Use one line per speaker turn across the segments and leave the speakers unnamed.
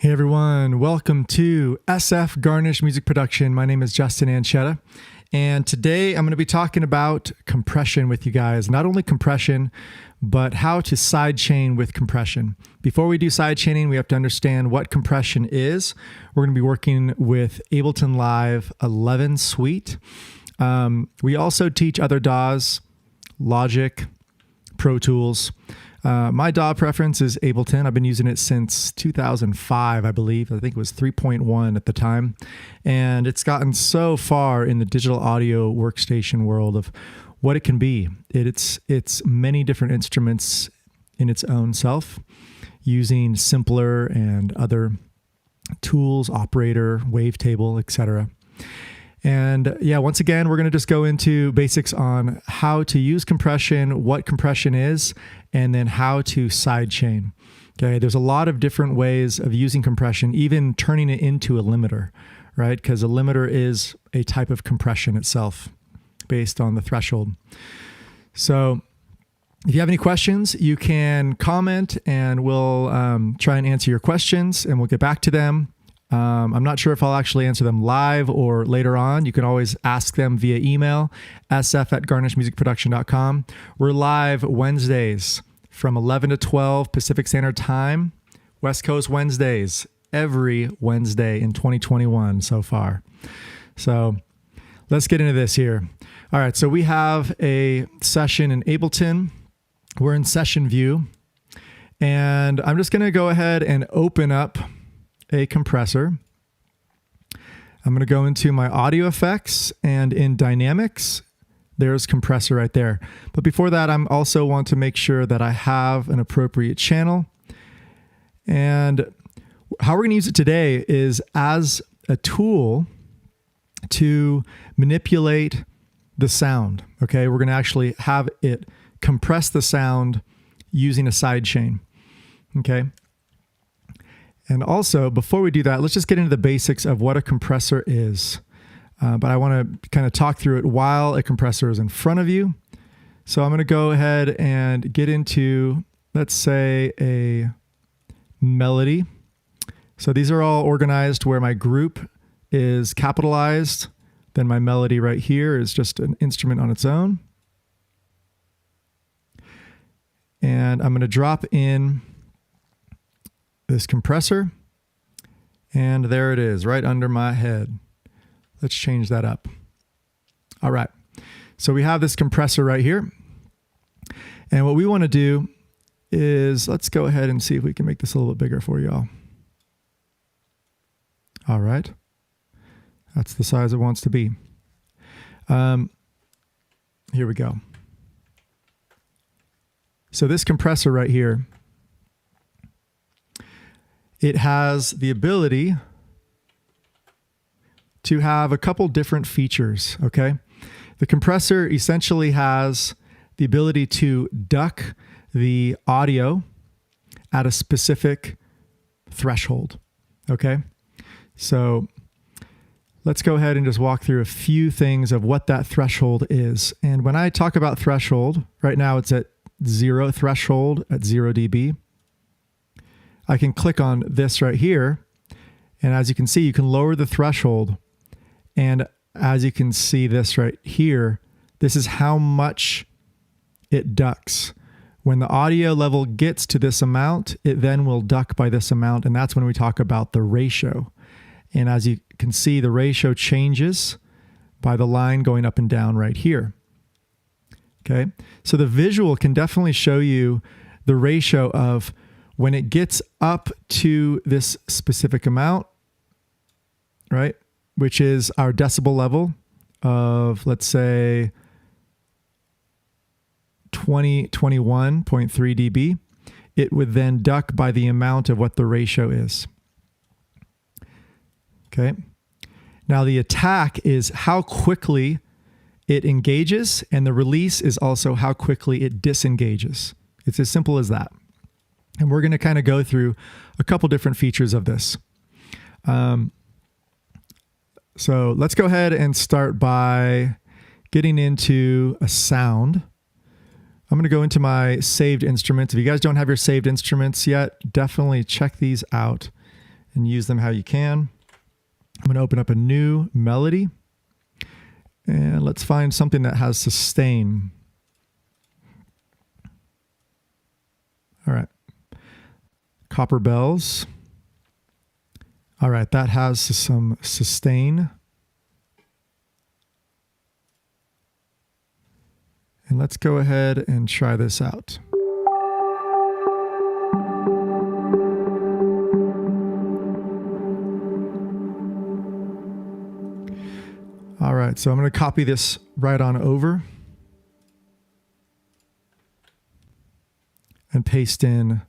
Hey everyone, welcome to SF Garnish Music Production. My name is Justin Anchetta, and today I'm going to be talking about compression with you guys. Not only compression, but how to sidechain with compression. Before we do sidechaining, we have to understand what compression is. We're going to be working with Ableton Live 11 Suite. We also teach other DAWs, Logic, Pro Tools. My DAW preference is Ableton. I've been using it since 2005, I believe. I think it was 3.1 at the time. And it's gotten so far in the digital audio workstation world of what it can be. It's many different instruments in its own self, using simpler and other tools, operator, wavetable, etc. And yeah, once again, we're going to just go into basics on how to use compression, what compression is, and then how to sidechain. Okay, there's a lot of different ways of using compression, even turning it into a limiter, right? Because a limiter is a type of compression itself based on the threshold. So if you have any questions, you can comment and we'll try and answer your questions and we'll get back to them. I'm not sure if I'll actually answer them live or later on. You can always ask them via email, sf@garnishmusicproduction.com. We're live Wednesdays from 11 to 12 Pacific Standard Time, West Coast Wednesdays, every Wednesday in 2021 so far. So let's get into this here. All right, so we have a session in Ableton. We're in session view, and I'm just going to go ahead and open up a compressor. I'm going to go into my audio effects, and in dynamics, there's compressor right there. But before that, I'm also want to make sure that I have an appropriate channel. And how we're going to use it today is as a tool to manipulate the sound. Okay, we're going to actually have it compress the sound using a sidechain. Okay. And also, before we do that, let's just get into the basics of what a compressor is. But I want to kind of talk through it while a compressor is in front of you. So I'm going to go ahead and get into, let's say, a melody. So these are all organized where my group is capitalized. Then my melody right here is just an instrument on its own. And I'm going to drop in this compressor, and there it is, right under my head. Let's change that up. All right, so we have this compressor right here, and what we want to do is, let's go ahead and see if we can make this a little bit bigger for y'all. All right, that's the size it wants to be. Here we go. So this compressor right here, it has the ability to have a couple different features, okay? The compressor essentially has the ability to duck the audio at a specific threshold, okay? So let's go ahead and just walk through a few things of what that threshold is. And when I talk about threshold, right now it's at 0 threshold at 0 dB. I can click on this right here, and as you can see, you can lower the threshold, and as you can see this right here, this is how much it ducks. When the audio level gets to this amount, it then will duck by this amount, and that's when we talk about the ratio. And as you can see, the ratio changes by the line going up and down right here. Okay, so the visual can definitely show you the ratio of when it gets up to this specific amount, right, which is our decibel level of, let's say, 21.3 dB, it would then duck by the amount of what the ratio is. Okay. Now the attack is how quickly it engages, and the release is also how quickly it disengages. It's as simple as that. And we're going to kind of go through a couple different features of this. So let's go ahead and start by getting into a sound. I'm going to go into my saved instruments. If you guys don't have your saved instruments yet, definitely check these out and use them how you can. I'm going to open up a new melody, and let's find something that has sustain. All right. Copper bells. All right, that has some sustain. And let's go ahead and try this out. All right, so I'm going to copy this right on over and paste in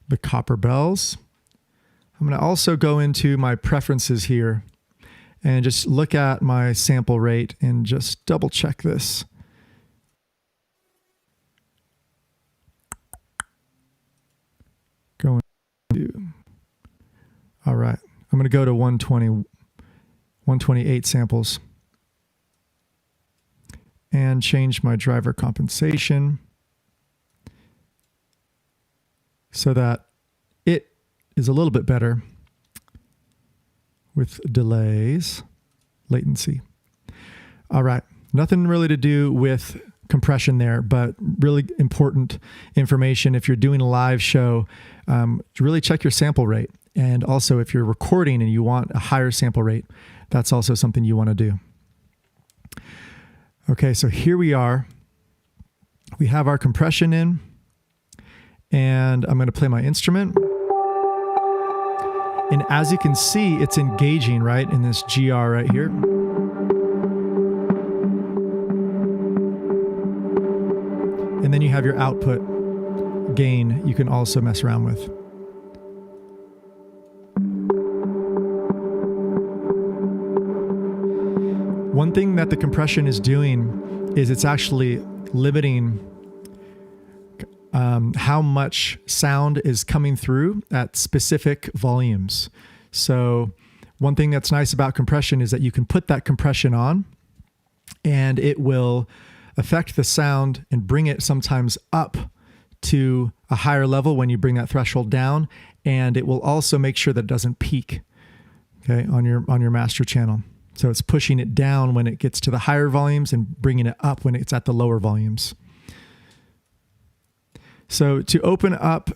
the copper bells. I'm going to also go into my preferences here and just look at my sample rate and just double check this. Going to, all right, I'm going to go to 128 samples and change my driver compensation so that it is a little bit better with delays, latency. All right, nothing really to do with compression there, but really important information if you're doing a live show. Really check your sample rate. And also if you're recording and you want a higher sample rate, that's also something you want to do. Okay, so here we are. We have our compression in, and I'm going to play my instrument. And as you can see, it's engaging, right, in this GR right here. And then you have your output gain you can also mess around with. One thing that the compression is doing is it's actually limiting how much sound is coming through at specific volumes. So one thing that's nice about compression is that you can put that compression on and it will affect the sound and bring it sometimes up to a higher level when you bring that threshold down, and it will also make sure that it doesn't peak, okay, on your master channel. So it's pushing it down when it gets to the higher volumes and bringing it up when it's at the lower volumes. So to open up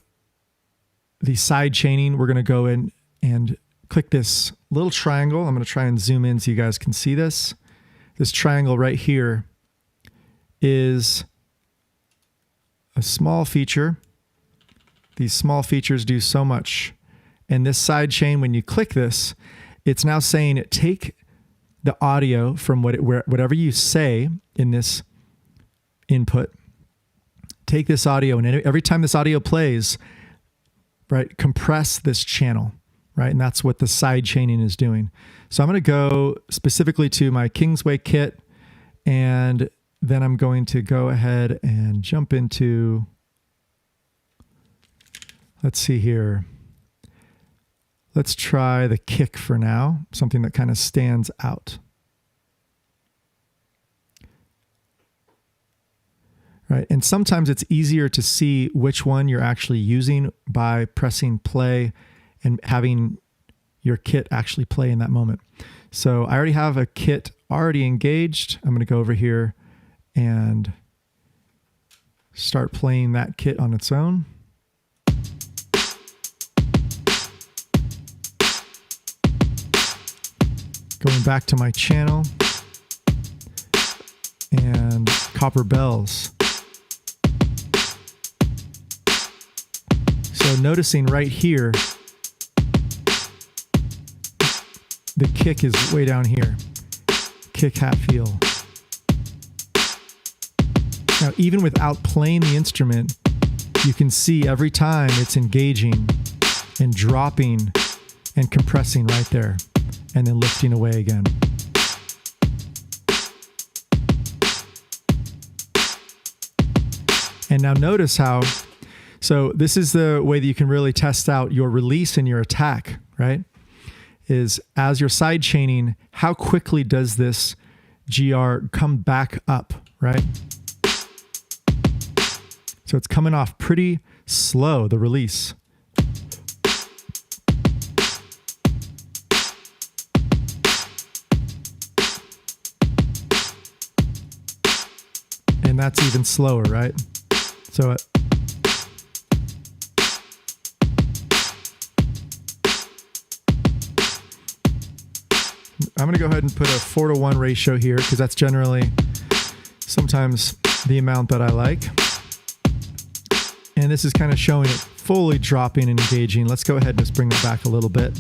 the side chaining, we're going to go in and click this little triangle. I'm going to try and zoom in so you guys can see this. This triangle right here is a small feature. These small features do so much. And this side chain, when you click this, it's now saying take the audio from whatever you say in this input. Take this audio, and every time this audio plays, right, compress this channel, right? And that's what the side chaining is doing. So I'm going to go specifically to my Kingsway kit, and then I'm going to go ahead and jump into, let's see here. Let's try the kick for now, something that kind of stands out. Right, and sometimes it's easier to see which one you're actually using by pressing play and having your kit actually play in that moment. So I already have a kit already engaged. I'm going to go over here and start playing that kit on its own. Going back to my channel and copper bells. So noticing right here, the kick is way down here. Kick, hat, feel. Now, even without playing the instrument, you can see every time it's engaging and dropping and compressing right there, and then lifting away again. And now notice how, so this is the way that you can really test out your release and your attack, right? Is as you're side chaining, how quickly does this GR come back up, right? So it's coming off pretty slow, the release. that's even slower, right? So I'm going to go ahead and put a 4:1 ratio here because that's generally sometimes the amount that I like. And this is kind of showing it fully dropping and engaging. Let's go ahead and just bring that back a little bit.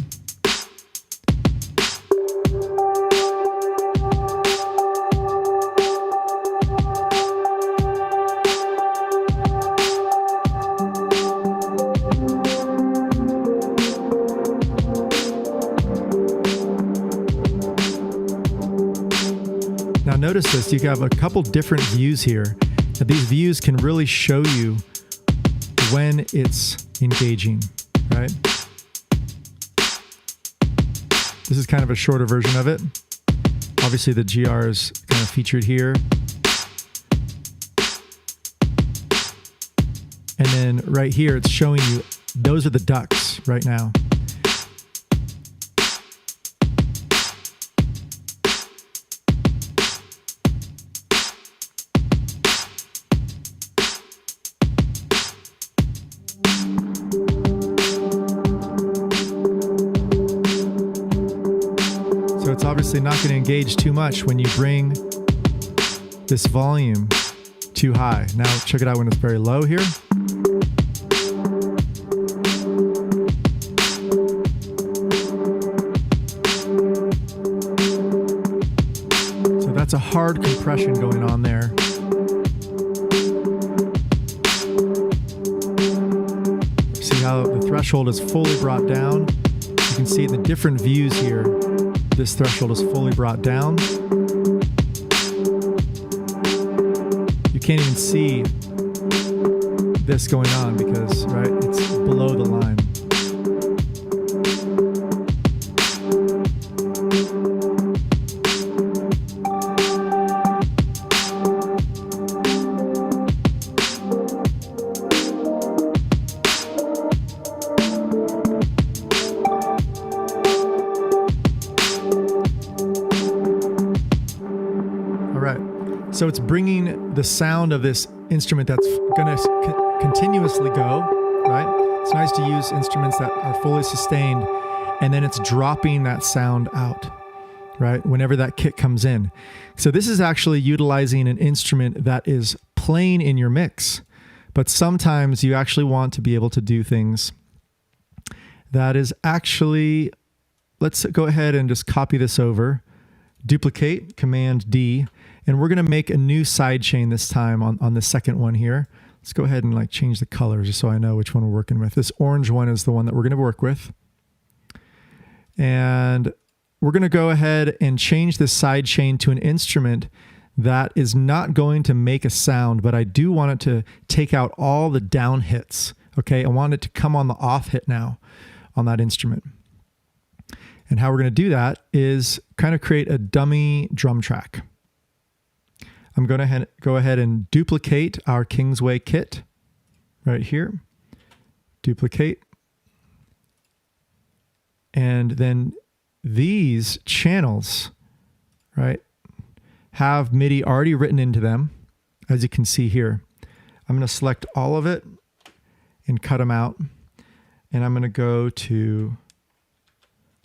Now notice this, you have a couple different views here. Now these views can really show you when it's engaging, right? This is kind of a shorter version of it. Obviously the GR is kind of featured here. And then right here, it's showing you, those are the ducks right now. So it's obviously not going to engage too much when you bring this volume too high. Now check it out when it's very low here. So that's a hard compression going on there. See how the threshold is fully brought down? You can see the different views here. This threshold is fully brought down. You can't even see this going on because, right, it's below the line. So it's bringing the sound of this instrument that's going to continuously go, right? It's nice to use instruments that are fully sustained, and then it's dropping that sound out, right? Whenever that kick comes in. So this is actually utilizing an instrument that is playing in your mix, but sometimes you actually want to be able to do things that is actually, let's go ahead and just copy this over, duplicate, Command D, and we're going to make a new side chain this time on the second one here. Let's go ahead and like change the colors just so I know which one we're working with. This orange one is the one that we're going to work with. And we're going to go ahead and change this side chain to an instrument that is not going to make a sound, but I do want it to take out all the down hits. Okay, I want it to come on the off hit now on that instrument. And how we're going to do that is kind of create a dummy drum track. I'm going to go ahead and duplicate our Kingsway kit right here. Duplicate. And then these channels, right, have MIDI already written into them, as you can see here. I'm going to select all of it and cut them out. And I'm going to go to,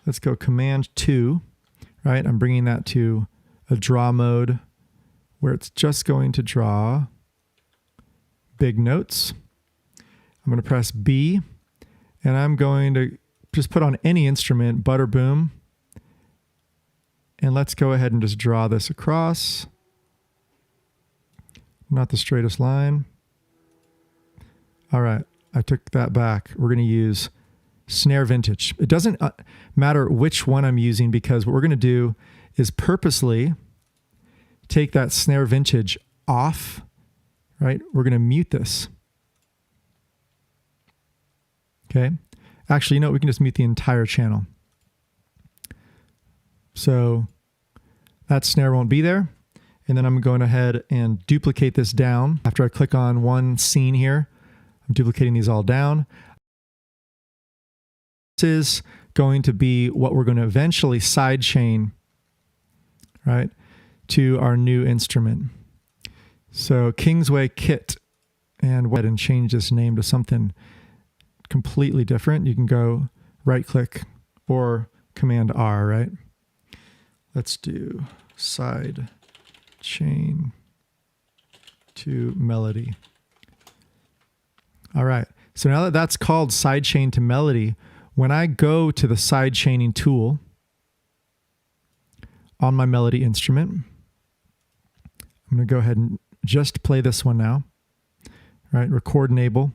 let's go Command 2, right? I'm bringing that to a draw mode where it's just going to draw big notes. I'm going to press B, and I'm going to just put on any instrument, butter boom, and let's go ahead and just draw this across. Not the straightest line. All right, I took that back. We're going to use snare vintage. It doesn't matter which one I'm using because what we're going to do is purposely take that snare vintage off, right? We're going to mute this. Okay. Actually, you know what? We can just mute the entire channel. So that snare won't be there. And then I'm going ahead and duplicate this down. After I click on one scene here, I'm duplicating these all down. This is going to be what we're going to eventually sidechain, right, to our new instrument. So Kingsway Kit, and go ahead and change this name to something completely different. You can go right click or Command R, right? Let's do side chain to melody. All right. So now that that's called sidechain to melody, when I go to the sidechaining tool on my melody instrument, I'm going to go ahead and just play this one now. Right? Record enable.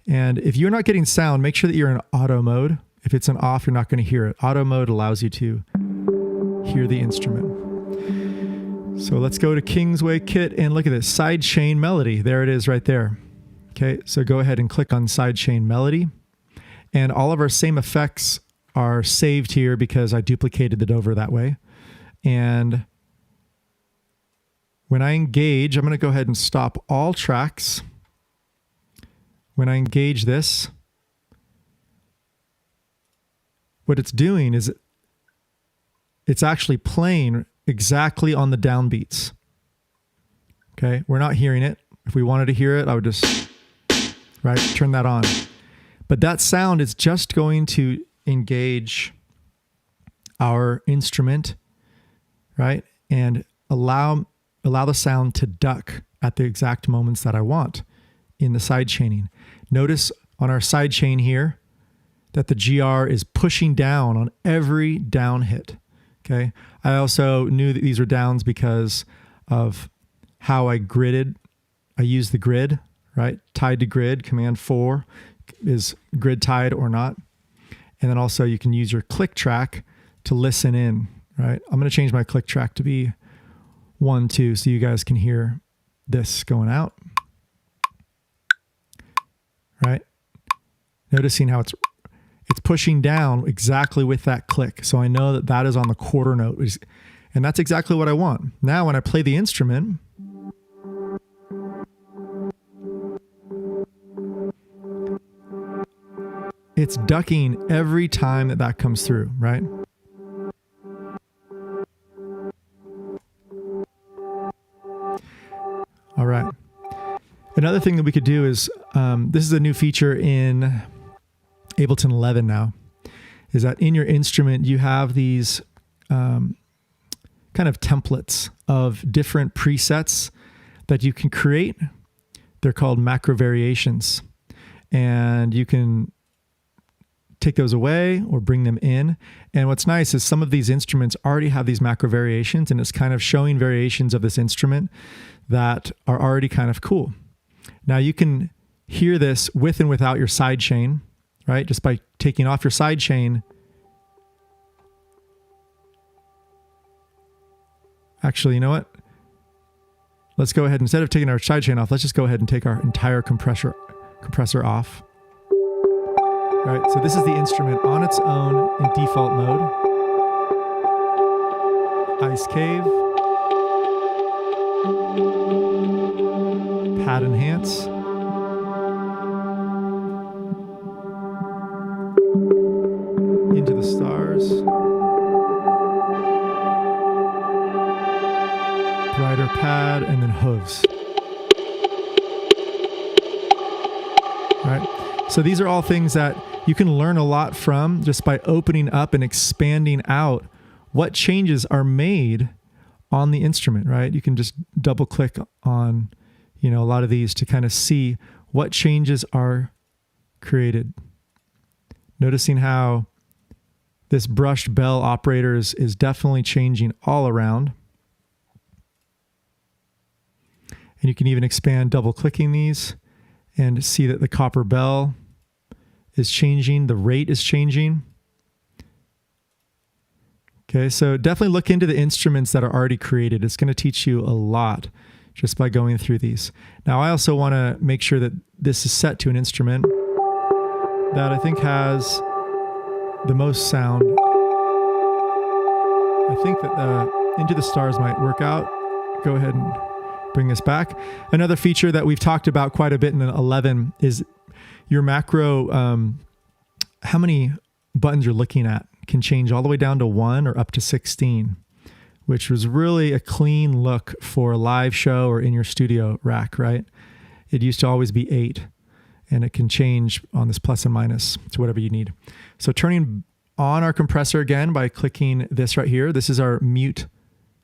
And if you're not getting sound, make sure that you're in auto mode. If it's in off, you're not going to hear it. Auto mode allows you to hear the instrument. So let's go to Kingsway Kit and look at this sidechain melody. There it is right there. Okay, so go ahead and click on sidechain melody. And all of our same effects are saved here because I duplicated it over that way. And when I engage, I'm going to go ahead and stop all tracks. When I engage this, what it's doing is it's actually playing exactly on the downbeats. Okay, we're not hearing it. If we wanted to hear it, I would just, right, turn that on. But that sound is just going to engage our instrument, right, and allow the sound to duck at the exact moments that I want in the side chaining. Notice on our side chain here that the GR is pushing down on every down hit. Okay. I also knew that these were downs because of how I gridded. I used the grid, right? Tied to grid, Command 4 is grid tied or not. And then also you can use your click track to listen in, right? I'm going to change my click track to be 1, 2, so you guys can hear this going out, right? Noticing how it's pushing down exactly with that click. So I know that that is on the quarter note, and that's exactly what I want. Now, when I play the instrument, it's ducking every time that that comes through, right? All right. Another thing that we could do is, this is a new feature in Ableton 11 now, is that in your instrument, you have these kind of templates of different presets that you can create. They're called macro variations. And you can take those away or bring them in. And what's nice is some of these instruments already have these macro variations, and it's kind of showing variations of this instrument that are already kind of cool. Now you can hear this with and without your side chain, right? Just by taking off your side chain. Actually, you know what? Let's go ahead, instead of taking our side chain off, let's just go ahead and take our entire compressor off. Right, so this is the instrument on its own in default mode. Ice Cave. Pad Enhance. Into the Stars. Brighter Pad, and then Hooves. Right, so these are all things that you can learn a lot from just by opening up and expanding out what changes are made on the instrument, right? You can just double click on, a lot of these to kind of see what changes are created. Noticing how this brushed bell operator is definitely changing all around. And you can even expand double clicking these and see that the copper bell is changing, the rate is changing. Okay, so definitely look into the instruments that are already created. It's going to teach you a lot just by going through these. Now, I also want to make sure that this is set to an instrument that I think has the most sound. I think that Into the Stars might work out. Go ahead and bring this back. Another feature that we've talked about quite a bit in 11 is your macro, how many buttons you're looking at can change all the way down to 1 or up to 16. which was really a clean look for a live show or in your studio rack, right? It used to always be 8, and it can change on this plus and minus to whatever you need. So turning on our compressor again by clicking this right here. This is our mute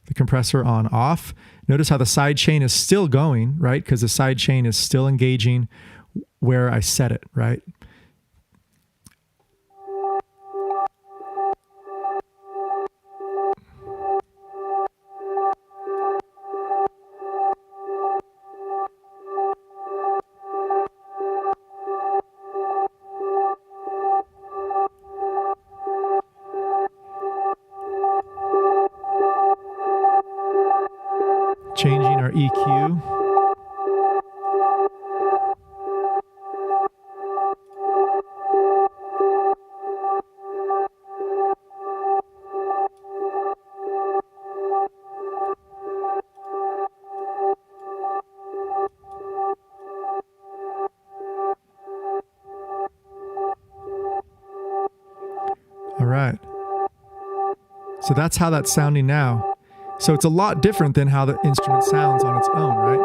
the compressor on off. Notice how the side chain is still going, right? Because the side chain is still engaging where I set it, right? Changing our EQ. All right. So that's how that's sounding now. So it's a lot different than how the instrument sounds on its own, right?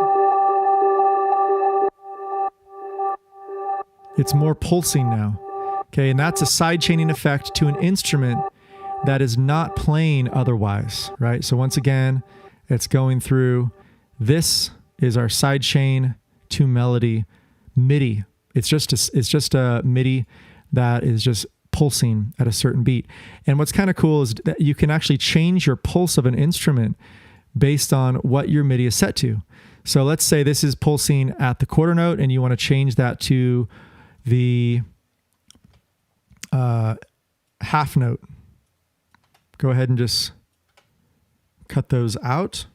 It's more pulsing now. Okay, and that's a side chaining effect to an instrument that is not playing otherwise, right? So once again, it's going through. This is our side chain to melody MIDI. It's just a MIDI that is just pulsing at a certain beat. And what's kind of cool is that you can actually change your pulse of an instrument based on what your MIDI is set to. So let's say this is pulsing at the quarter note and you want to change that to the half note. Go ahead and just cut those out.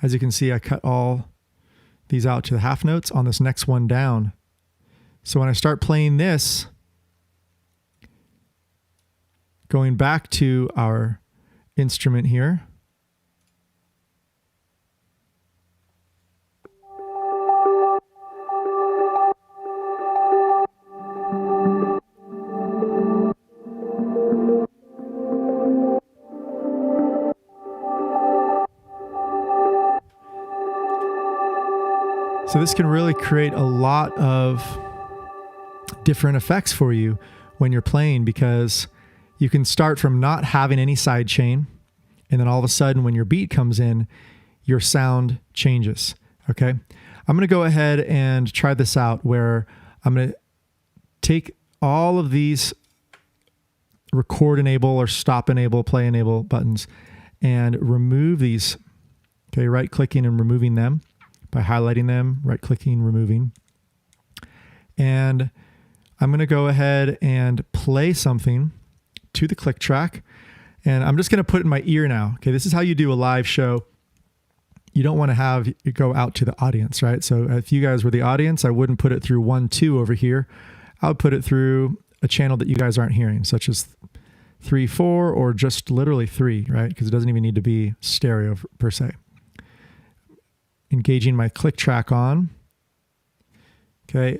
As you can see, I cut all these out to the half notes on this next one down. So when I start playing this, going back to our instrument here, so this can really create a lot of different effects for you when you're playing, because you can start from not having any side chain, and then all of a sudden when your beat comes in, your sound changes. Okay, I'm going to go ahead and try this out where I'm going to take all of these record enable or stop enable, play enable buttons and remove these. Okay, right clicking and removing them by highlighting them, right clicking, removing. And I'm going to go ahead and play something to the click track. And I'm just going to put it in my ear now. Okay, this is how you do a live show. You don't want to have it go out to the audience, right? So if you guys were the audience, I wouldn't put it through 1, 2 over here. I would put it through a channel that you guys aren't hearing, such as 3, 4, or just literally 3, right? Because it doesn't even need to be stereo per se. Engaging my click track on. Okay.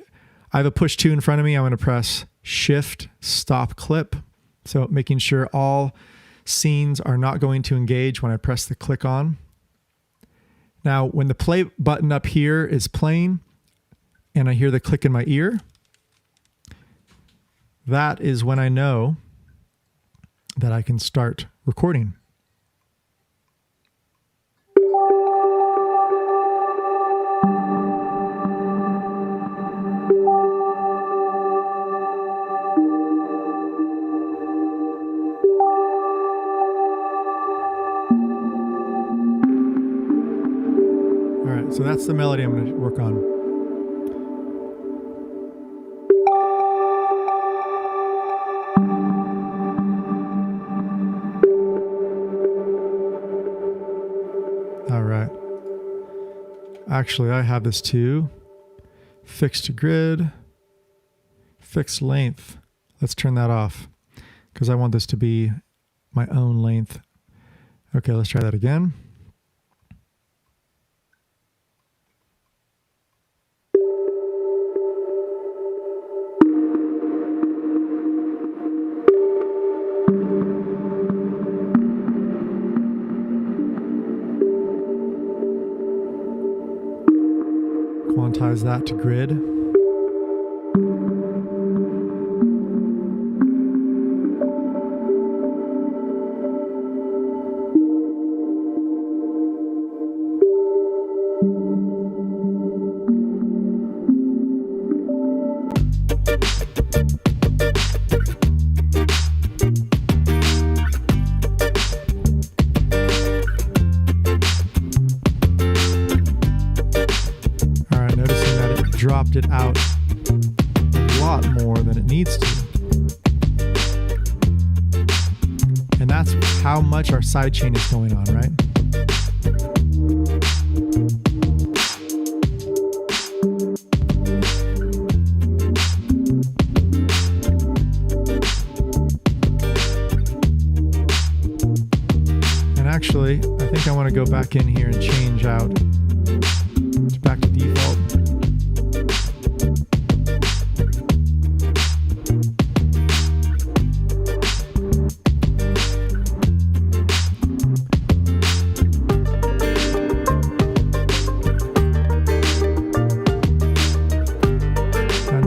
I have a push 2 in front of me. I'm going to press Shift, Stop Clip. So making sure all scenes are not going to engage when I press the click on. Now, when the play button up here is playing and I hear the click in my ear, that is when I know that I can start recording. So that's the melody I'm going to work on. All right. Actually, I have this too. Fixed grid, fixed length. Let's turn that off because I want this to be my own length. Okay, let's try that again. quantize that to grid. Dropped it out a lot more than it needs to. And that's how much our sidechain is going on, right? And actually, I think I want to go back in here and change out back to default.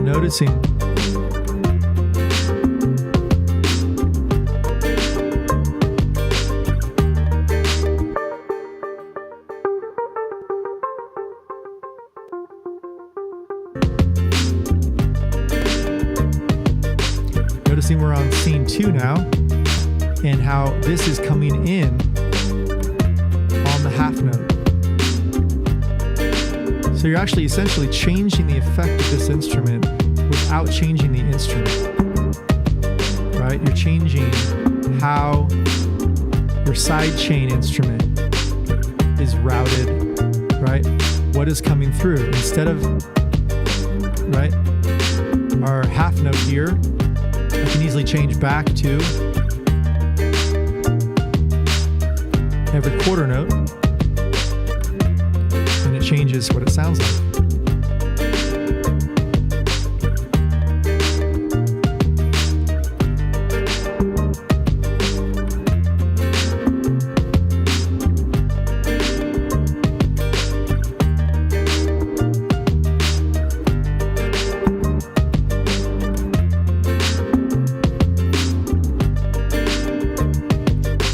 Noticing we're on scene 2 now, and how this is coming in on the half note. So you're actually essentially changing the effect of this instrument without changing the instrument, right? You're changing how your sidechain instrument is routed, right? What is coming through instead of, right? Our half note here, I can easily change back to every quarter note, and it changes what it sounds like.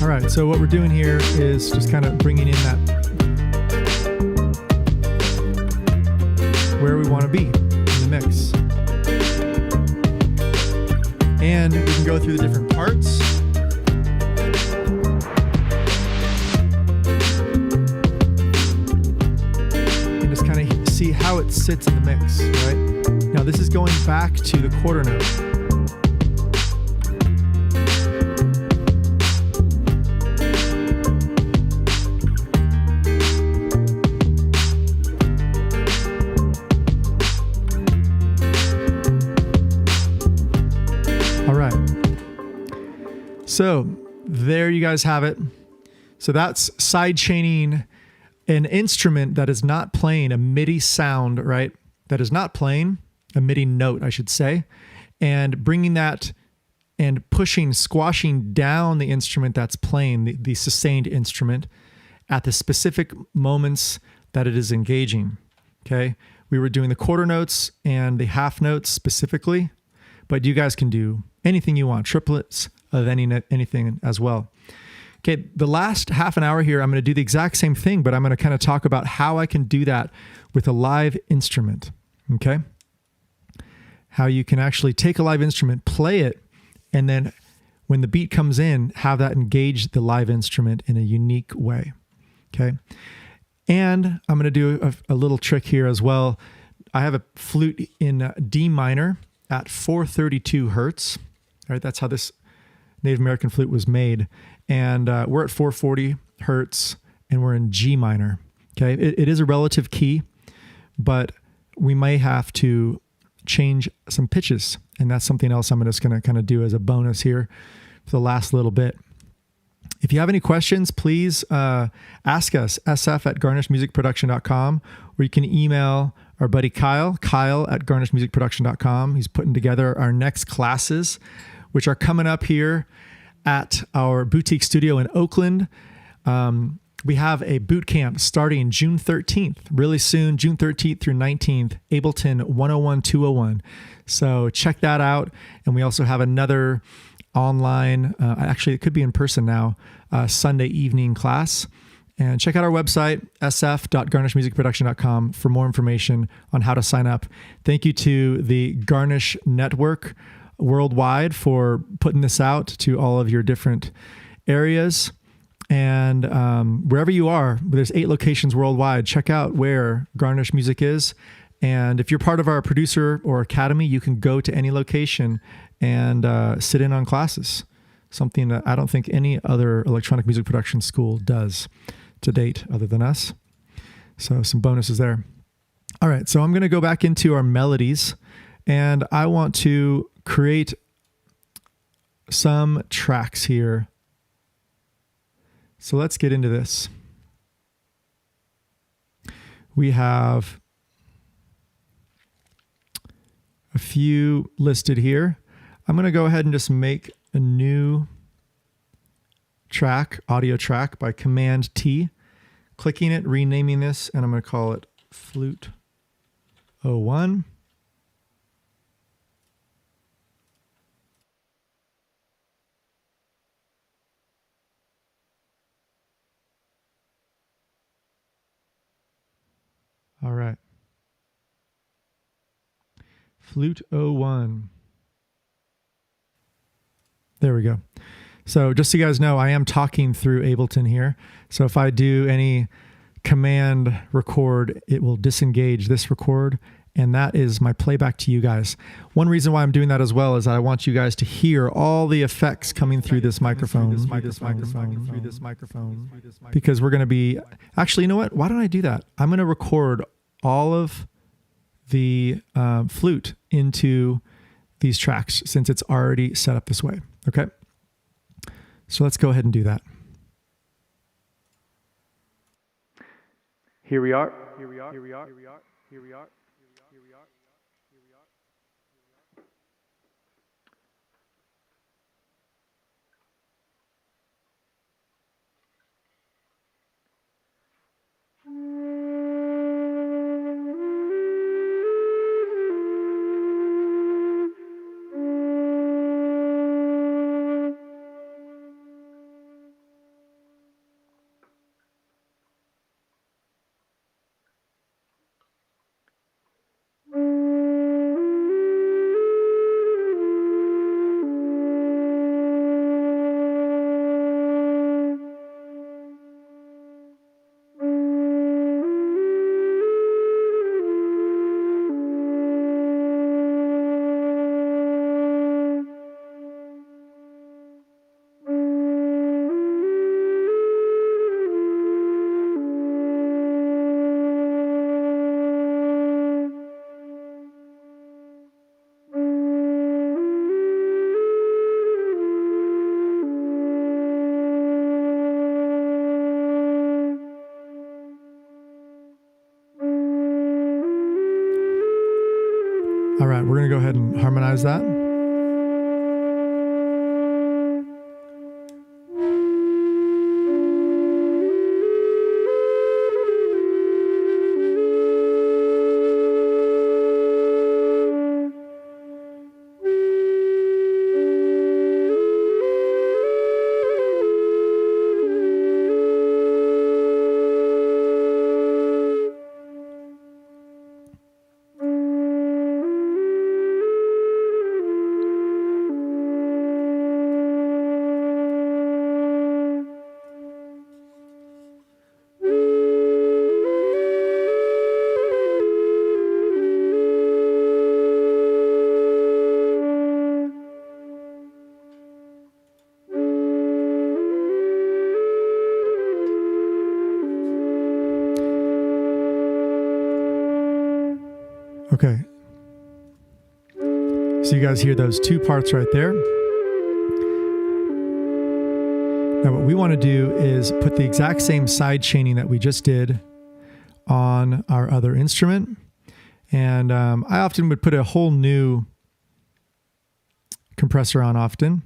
All right, so what we're doing here is just kind of bringing in that where we want to be in the mix. And we can go through the different parts. And just kind of see how it sits in the mix, right? Now this is going back to the quarter note. All right, so there you guys have it. So that's side chaining an instrument that is not playing a MIDI sound, right? That is not playing a MIDI note, I should say, and bringing that and pushing, squashing down the instrument that's playing, the sustained instrument at the specific moments that it is engaging, okay? We were doing the quarter notes and the half notes specifically, but you guys can do anything you want, triplets of anything as well. Okay, the last half an hour here, I'm going to do the exact same thing, but I'm going to kind of talk about how I can do that with a live instrument, okay? How you can actually take a live instrument, play it, and then when the beat comes in, have that engage the live instrument in a unique way, okay? And I'm going to do a little trick here as well. I have a flute in D minor at 432 hertz. All right, that's how this Native American flute was made. And we're at 440 hertz and we're in G minor. Okay, it is a relative key, but we may have to change some pitches. And that's something else I'm just going to kind of do as a bonus here for the last little bit. If you have any questions, please ask us, sf@garnishmusicproduction.com, or you can email our buddy Kyle at garnishmusicproduction.com. He's putting together our next classes, which are coming up here at our boutique studio in Oakland. we have a boot camp starting June 13th, really soon, June 13th through 19th, Ableton 101, 201. So check that out. And we also have another online, actually it could be in person now, Sunday evening class. And check out our website, sf.garnishmusicproduction.com, for more information on how to sign up. Thank you to the Garnish Network worldwide for putting this out to all of your different areas. And wherever you are, there's 8 locations worldwide. Check out where Garnish Music is. And if you're part of our producer or academy, you can go to any location and sit in on classes, something that I don't think any other electronic music production school does to date other than us. So some bonuses there. All right, so I'm going to go back into our melodies, and I want to create some tracks here. So let's get into this. We have a few listed here. I'm going to go ahead and just make a new track, audio track, by Command T, clicking it, renaming this, and I'm going to call it Flute 01. All right. Flute 01. There we go. So just so you guys know, I am talking through Ableton here. So if I do any command record, it will disengage this record, and that is my playback to you guys. One reason why I'm doing that as well is that I want you guys to hear all the effects coming through this microphone. Because we're going to be, actually, you know what? Why don't I do that? I'm going to record all of the flute into these tracks since it's already set up this way. Okay. So let's go ahead and do that. Here we are. All right, we're going to go ahead and harmonize that. Okay. So you guys hear those two parts right there. Now what we want to do is put the exact same side chaining that we just did on our other instrument. And I often would put a whole new compressor on often,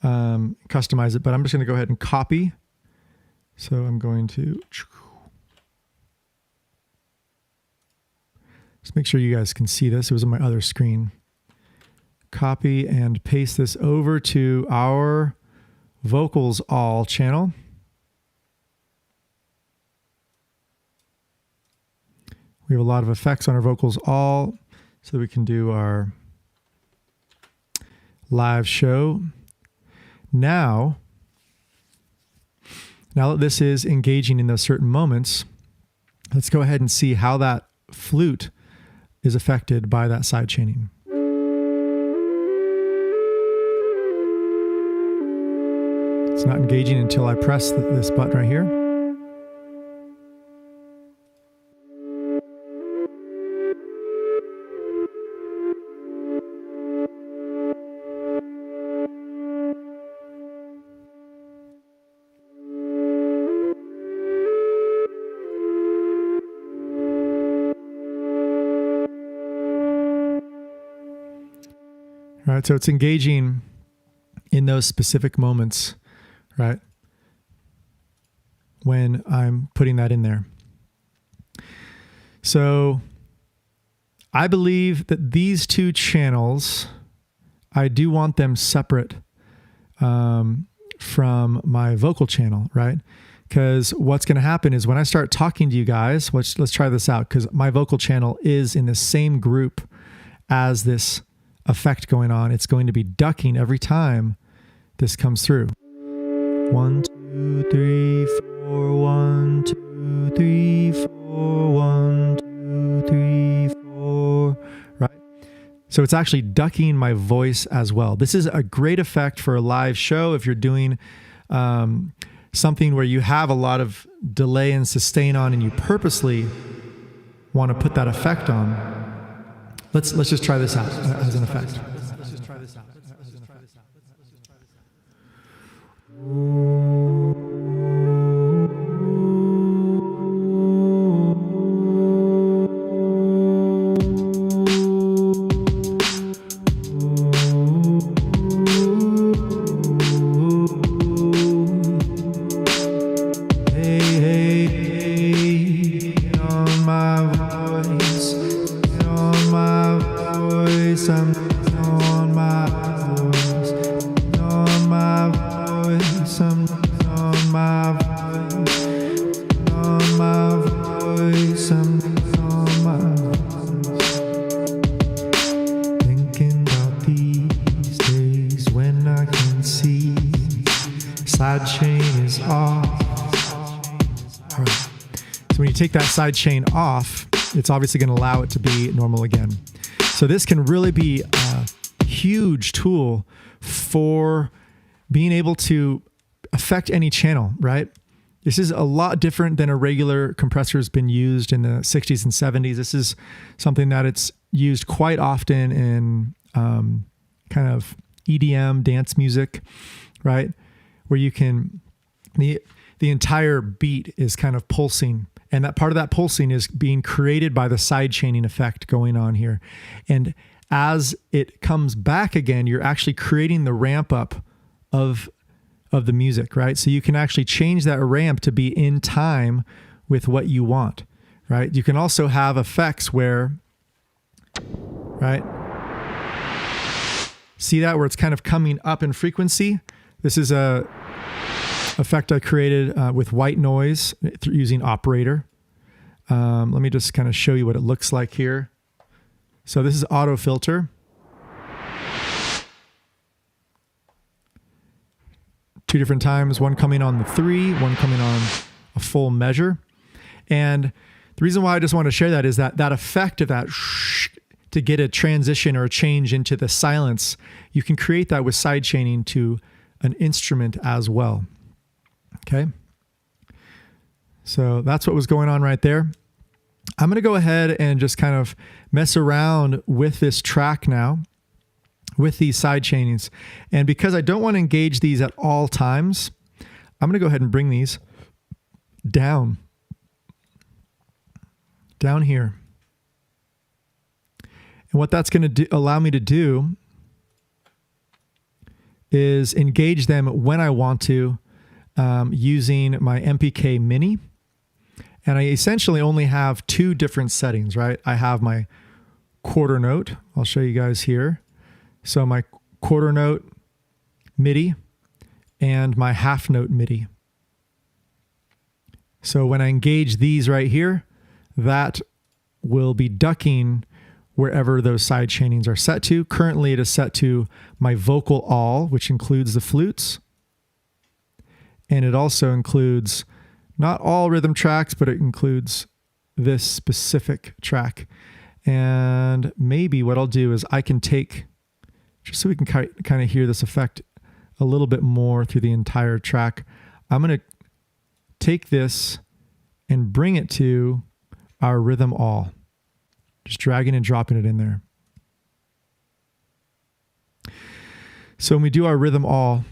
customize it, but I'm just going to go ahead and copy So I'm going to just make sure you guys can see this. It was on my other screen. Copy and paste this over to our vocals all channel. We have a lot of effects on our vocals all so that we can do our live show. Now that this is engaging in those certain moments, let's go ahead and see how that flute is affected by that side chaining. It's not engaging until I press this button right here. All right, so it's engaging in those specific moments, right? When I'm putting that in there. So I believe that these two channels, I do want them separate from my vocal channel, right? Because what's going to happen is when I start talking to you guys, let's try this out, because my vocal channel is in the same group as this effect going on. It's going to be ducking every time this comes through. 1, 2, 3, 4, 1, 2, 3, 4, 1, 2, 3, 4, right? So it's actually ducking my voice as well. This is a great effect for a live show if you're doing something where you have a lot of delay and sustain on and you purposely want to put that effect on. Let's just try this out as an effect. Side chain is off. All right. So when you take that side chain off, it's obviously going to allow it to be normal again. So this can really be a huge tool for being able to affect any channel, right? This is a lot different than a regular compressor has been used in the 60s and 70s. This is something that it's used quite often in kind of EDM, dance music, right? Where you can, the entire beat is kind of pulsing, and that part of that pulsing is being created by the side chaining effect going on here. And as it comes back again, you're actually creating the ramp up of the music, right? So you can actually change that ramp to be in time with what you want, right? You can also have effects where, right? See that where it's kind of coming up in frequency? This is a effect I created with white noise using Operator. Let me just kind of show you what it looks like here. So this is auto filter. Two different times, one coming on the 3, one coming on a full measure. And the reason why I just want to share that is that effect of that to get a transition or a change into the silence, you can create that with side chaining to an instrument as well. Okay. So that's what was going on right there. I'm going to go ahead and just kind of mess around with this track now with these side chainings. And because I don't want to engage these at all times, I'm going to go ahead and bring these down here. And what that's going to allow me to do is engage them when I want to, using my MPK Mini. And I essentially only have two different settings, right? I have my quarter note. I'll show you guys here. So my quarter note MIDI and my half note MIDI. So when I engage these right here, that will be ducking wherever those side chainings are set to. Currently it is set to my vocal all, which includes the flutes. And it also includes not all rhythm tracks, but it includes this specific track. And maybe what I'll do is I can take, just so we can kind of hear this effect a little bit more through the entire track, I'm going to take this and bring it to our rhythm all. Just dragging and dropping it in there. So when we do our rhythm all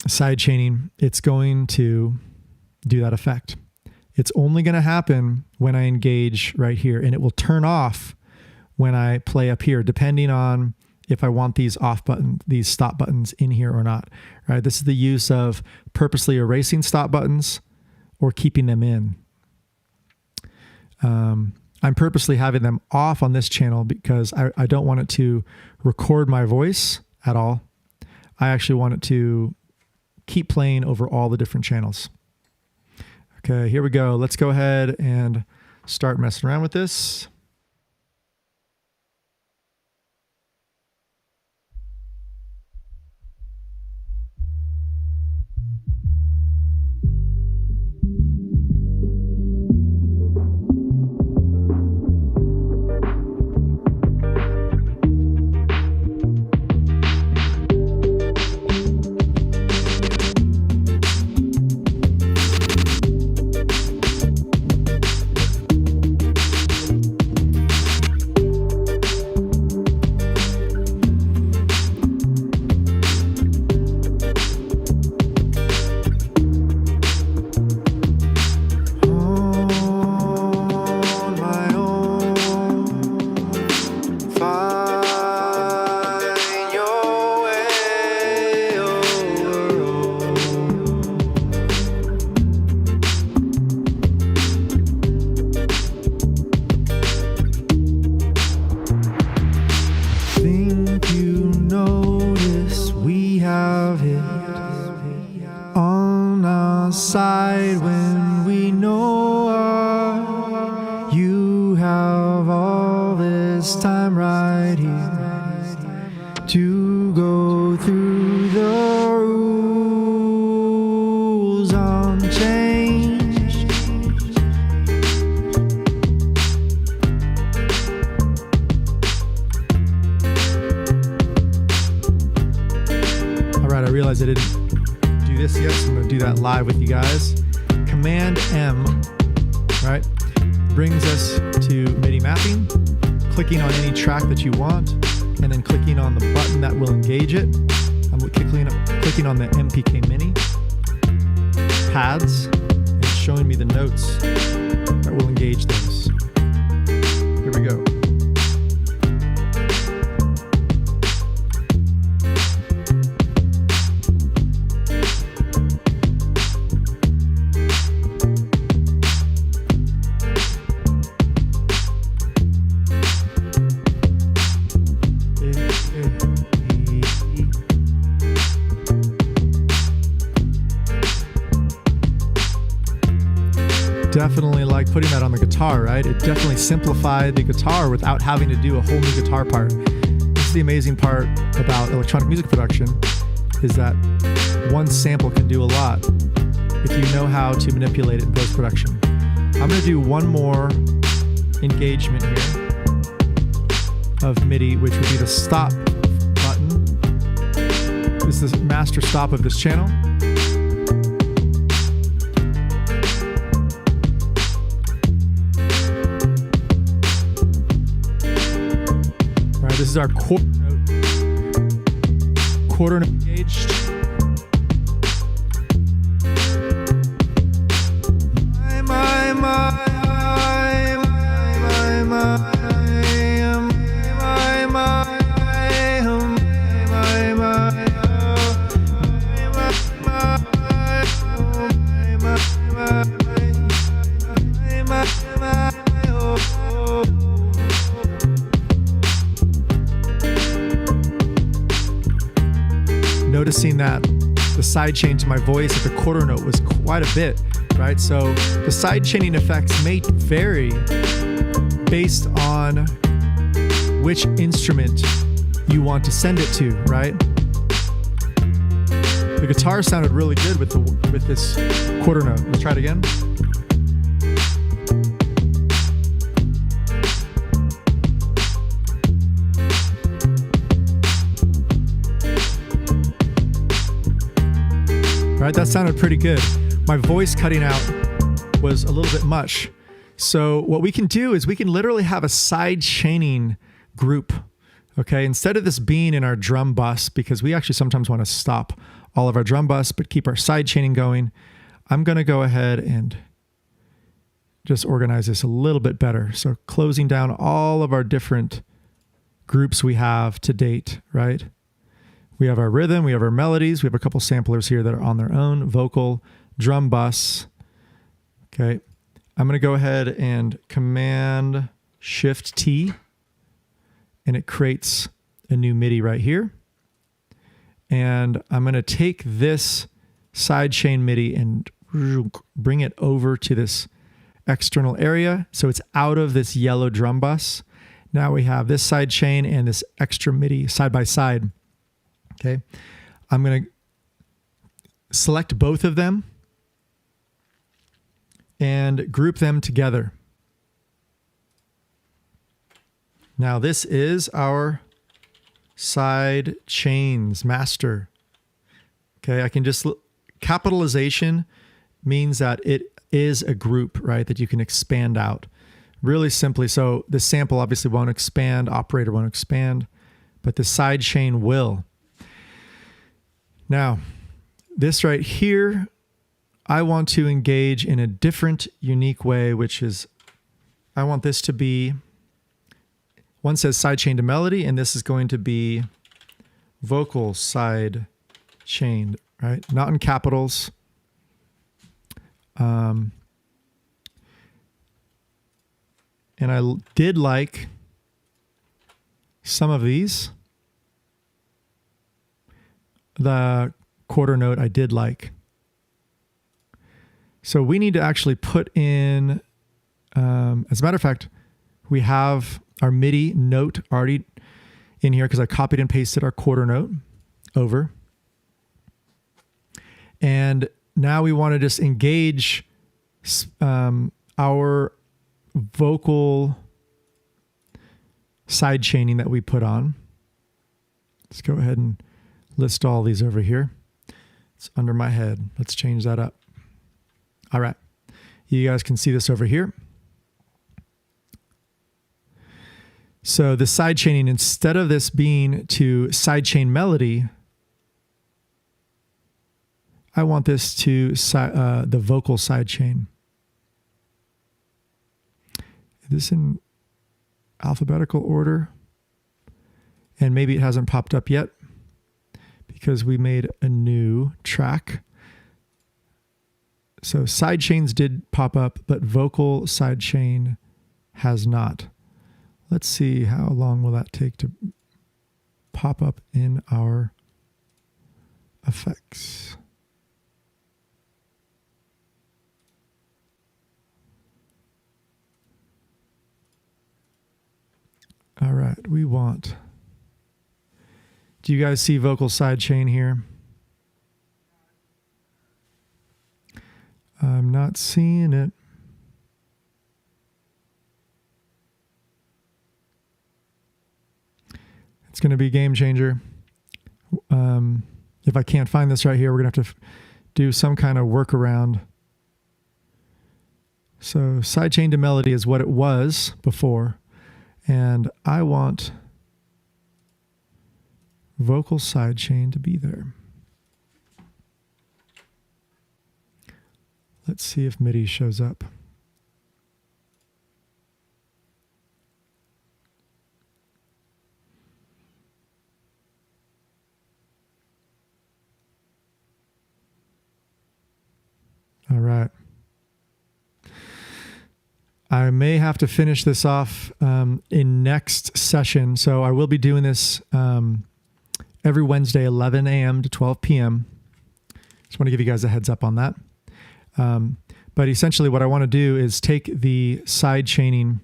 side chaining, it's going to do that effect. It's only going to happen when I engage right here, and it will turn off when I play up here, depending on if I want these off button, these stop buttons in here or not. Right? This is the use of purposely erasing stop buttons or keeping them in. I'm purposely having them off on this channel because I don't want it to record my voice at all. I actually want it to keep playing over all the different channels. Okay, here we go. Let's go ahead and start messing around with this. Side when we know you have all this time right here to go through the rules unchanged. All right, I realized I didn't do this yet, so I'm going to do that live with you guys. Command M, right, brings us to MIDI mapping, clicking on any track that you want, and then clicking on the button that will engage it. I'm clicking on the MPK Mini pads and showing me the notes that will engage those. Here we go. Definitely like putting that on the guitar, right? It definitely simplified the guitar without having to do a whole new guitar part. This is the amazing part about electronic music production, is that one sample can do a lot if you know how to manipulate it in post-production. I'm going to do one more engagement here of MIDI, which would be the stop button. This is the master stop of this channel. This is our quarter note engaged. noticing that the side chain to my voice at the quarter note was quite a bit, right? So the side chaining effects may vary based on which instrument you want to send it to, right? The guitar sounded really good with this quarter note. Let's try it again. Right, that sounded pretty good. My voice cutting out was a little bit much. So what we can do is we can literally have a side chaining group. Okay, instead of this being in our drum bus, because we actually sometimes want to stop all of our drum bus, but keep our side chaining going, I'm going to go ahead and just organize this a little bit better. So closing down all of our different groups we have to date, right? We have our rhythm, we have our melodies, we have a couple samplers here that are on their own, vocal, drum bus. Okay, I'm going to go ahead and Command Shift T, and it creates a new MIDI right here. And I'm going to take this sidechain MIDI and bring it over to this external area. So it's out of this yellow drum bus. Now we have this sidechain and this extra MIDI side by side. Okay. I'm going to select both of them and group them together. Now this is our side chains master. Okay, I can just, capitalization means that it is a group, right, that you can expand out really simply. So the sample obviously won't expand, operator won't expand, but the side chain will. Now, this right here, I want to engage in a different, unique way, which is, I want this to be, one says sidechain to melody, and this is going to be vocal side chained, right? Not in capitals. And I did like some of these. The quarter note I did like. So we need to actually put in, as a matter of fact, we have our MIDI note already in here because I copied and pasted our quarter note over. And now we want to just engage our vocal side chaining that we put on. Let's go ahead and list all these over here. It's under my head. Let's change that up. All right. You guys can see this over here. So the side chaining, instead of this being to sidechain melody, I want this to the vocal sidechain. Is this in alphabetical order? And maybe it hasn't popped up yet because we made a new track. So sidechains did pop up, but vocal sidechain has not. Let's see how long will that take to pop up in our effects. All right, we want. Do you guys see vocal sidechain here? I'm not seeing it. It's going to be a game changer. If I can't find this right here, we're going to have to do some kind of workaround. So sidechain to melody is what it was before. And I want vocal sidechain to be there. Let's see if MIDI shows up. All right. I may have to finish this off in next session. So I will be doing this every Wednesday, 11 a.m. to 12 p.m. Just want to give you guys a heads up on that. But essentially what I want to do is take the side chaining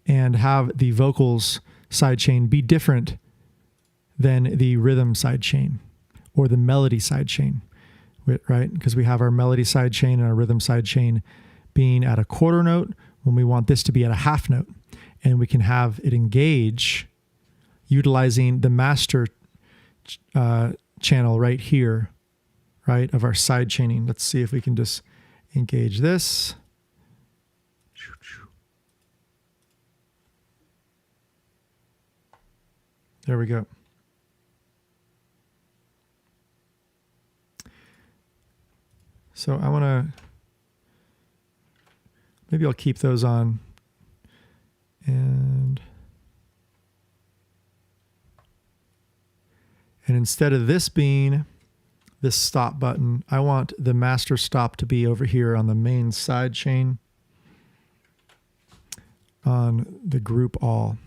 and have the vocals side chain be different than the rhythm side chain or the melody side chain, right? Because we have our melody side chain and our rhythm side chain being at a quarter note when we want this to be at a half note. And we can have it engage utilizing the master channel right here, right, of our side chaining. Let's see if we can just engage this. There we go. So I want to, maybe I'll keep those on. And instead of this being this stop button, I want the master stop to be over here on the main side chain on the group all.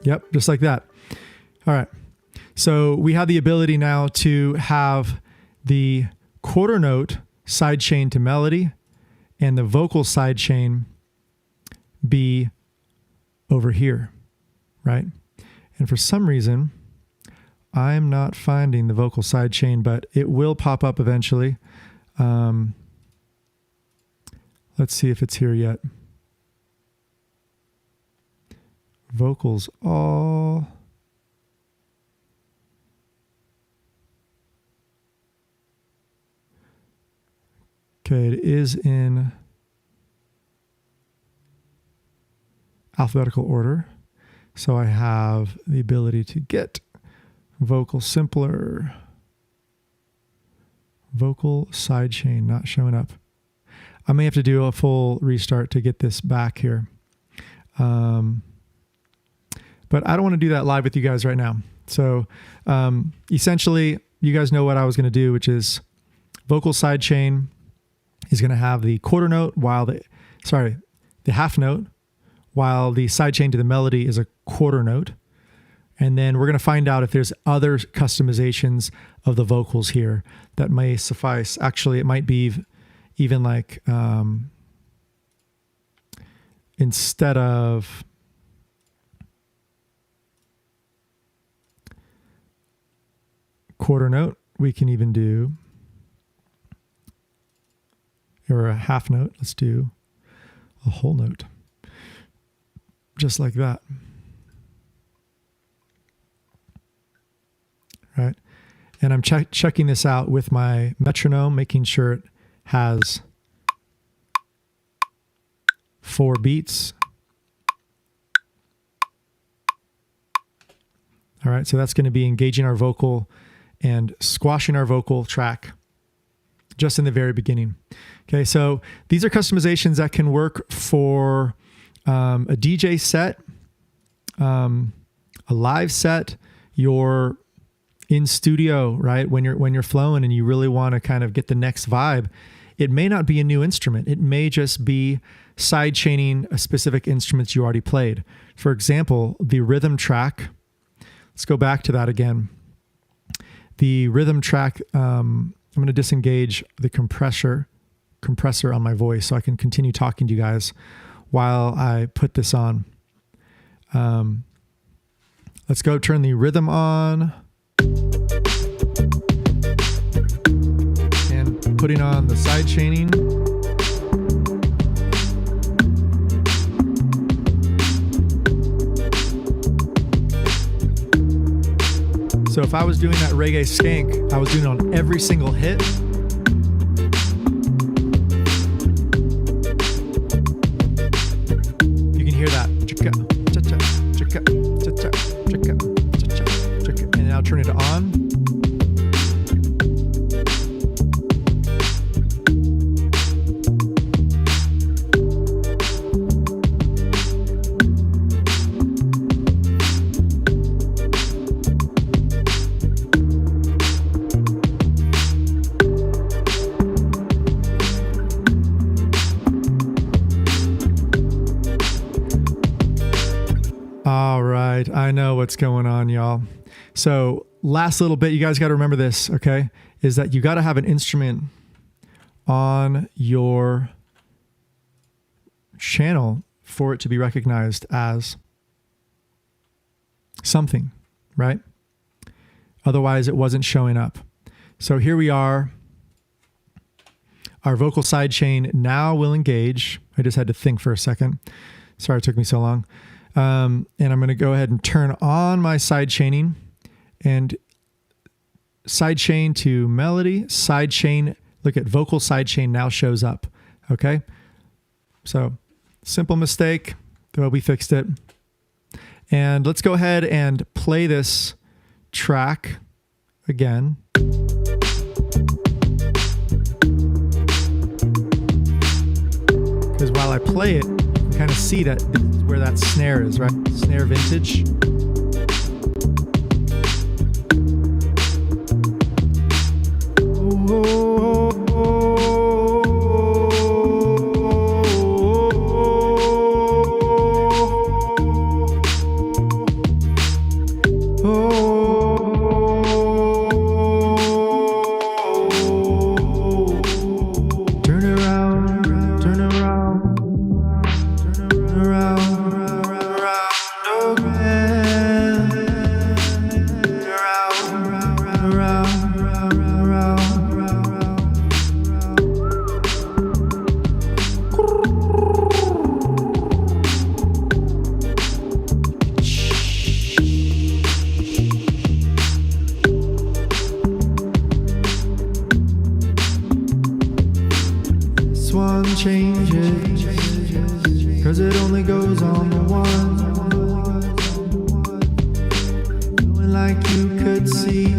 Yep, just like that. All right. So we have the ability now to have the quarter note side chain to melody and the vocal side chain be over here, right? And for some reason, I'm not finding the vocal side chain, but it will pop up eventually. Let's see if it's here yet. Vocals all. Okay, it is in alphabetical order. So I have the ability to get vocal simpler. Vocal sidechain not showing up. I may have to do a full restart to get this back here. But I don't want to do that live with you guys right now. So essentially, you guys know what I was going to do, which is vocal sidechain is going to have the quarter note while the half note, while the sidechain to the melody is a quarter note. And then we're going to find out if there's other customizations of the vocals here that may suffice. Actually, it might be even like instead of quarter note, we can even do, or a half note, let's do a whole note. Just like that. Right? And I'm checking this out with my metronome, making sure it has 4 beats. All right, so that's going to be engaging our vocal and squashing our vocal track just in the very beginning. Okay, so these are customizations that can work for a DJ set, a live set, your in studio, right? When you're flowing and you really want to kind of get the next vibe. It may not be a new instrument. It may just be side chaining a specific instruments you already played. For example, the rhythm track. Let's go back to that again. The rhythm track, I'm going to disengage the compressor on my voice so I can continue talking to you guys while I put this on. Let's go turn the rhythm on. And putting on the side chaining. So if I was doing that reggae skank, I was doing it on every single hit. You can hear that. turn it on. All right, I know what's going on, y'all. So last little bit, you guys got to remember this, okay, is that you got to have an instrument on your channel for it to be recognized as something, right? Otherwise, it wasn't showing up. So here we are. Our vocal sidechain now will engage. I just had to think for a second. Sorry it took me so long. And I'm going to go ahead and turn on my sidechaining, and sidechain to melody, sidechain, look at vocal sidechain now shows up. Okay. So simple mistake, but we fixed it. And let's go ahead and play this track again. Because while I play it, you can kind of see that this is where that snare is, right? Snare vintage. One changes, 'cause it only goes on the one. Feeling like you could see.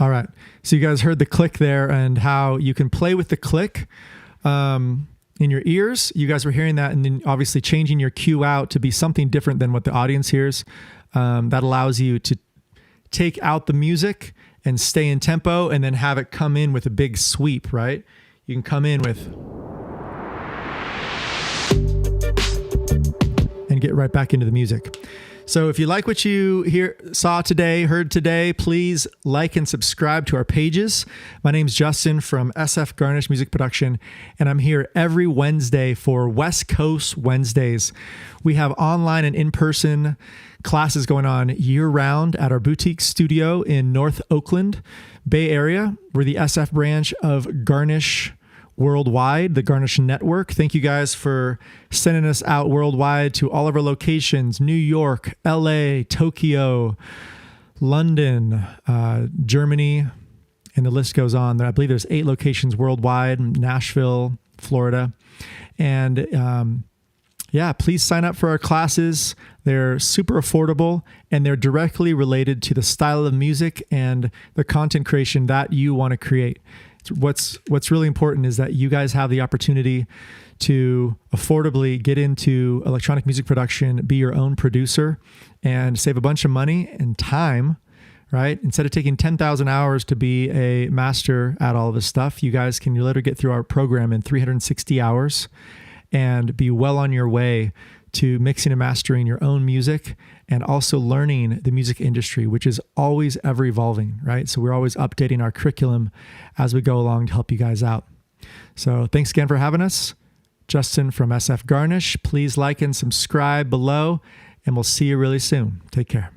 All right, so you guys heard the click there and how you can play with the click in your ears. You guys were hearing that, and then obviously changing your cue out to be something different than what the audience hears. That allows you to take out the music and stay in tempo, and then have it come in with a big sweep, right? You can come in with and get right back into the music. So if you like what you heard today, please like and subscribe to our pages. My name's Justin from SF Garnish Music Production, and I'm here every Wednesday for West Coast Wednesdays. We have online and in-person classes going on year-round at our boutique studio in North Oakland, Bay Area. We're the SF branch of Garnish Worldwide, the Garnish Network. Thank you guys for sending us out worldwide to all of our locations: New York, LA, Tokyo, London, Germany, and the list goes on. I believe there's 8 locations worldwide, Nashville, Florida. And yeah, please sign up for our classes. They're super affordable, and they're directly related to the style of music and the content creation that you want to create. What's really important is that you guys have the opportunity to affordably get into electronic music production, be your own producer, and save a bunch of money and time, right? Instead of taking 10,000 hours to be a master at all of this stuff, you guys can literally get through our program in 360 hours and be well on your way to mixing and mastering your own music, and also learning the music industry, which is always ever evolving, right? So we're always updating our curriculum as we go along to help you guys out. So thanks again for having us. Justin from SF Garnish. Please like and subscribe below, and we'll see you really soon. Take care.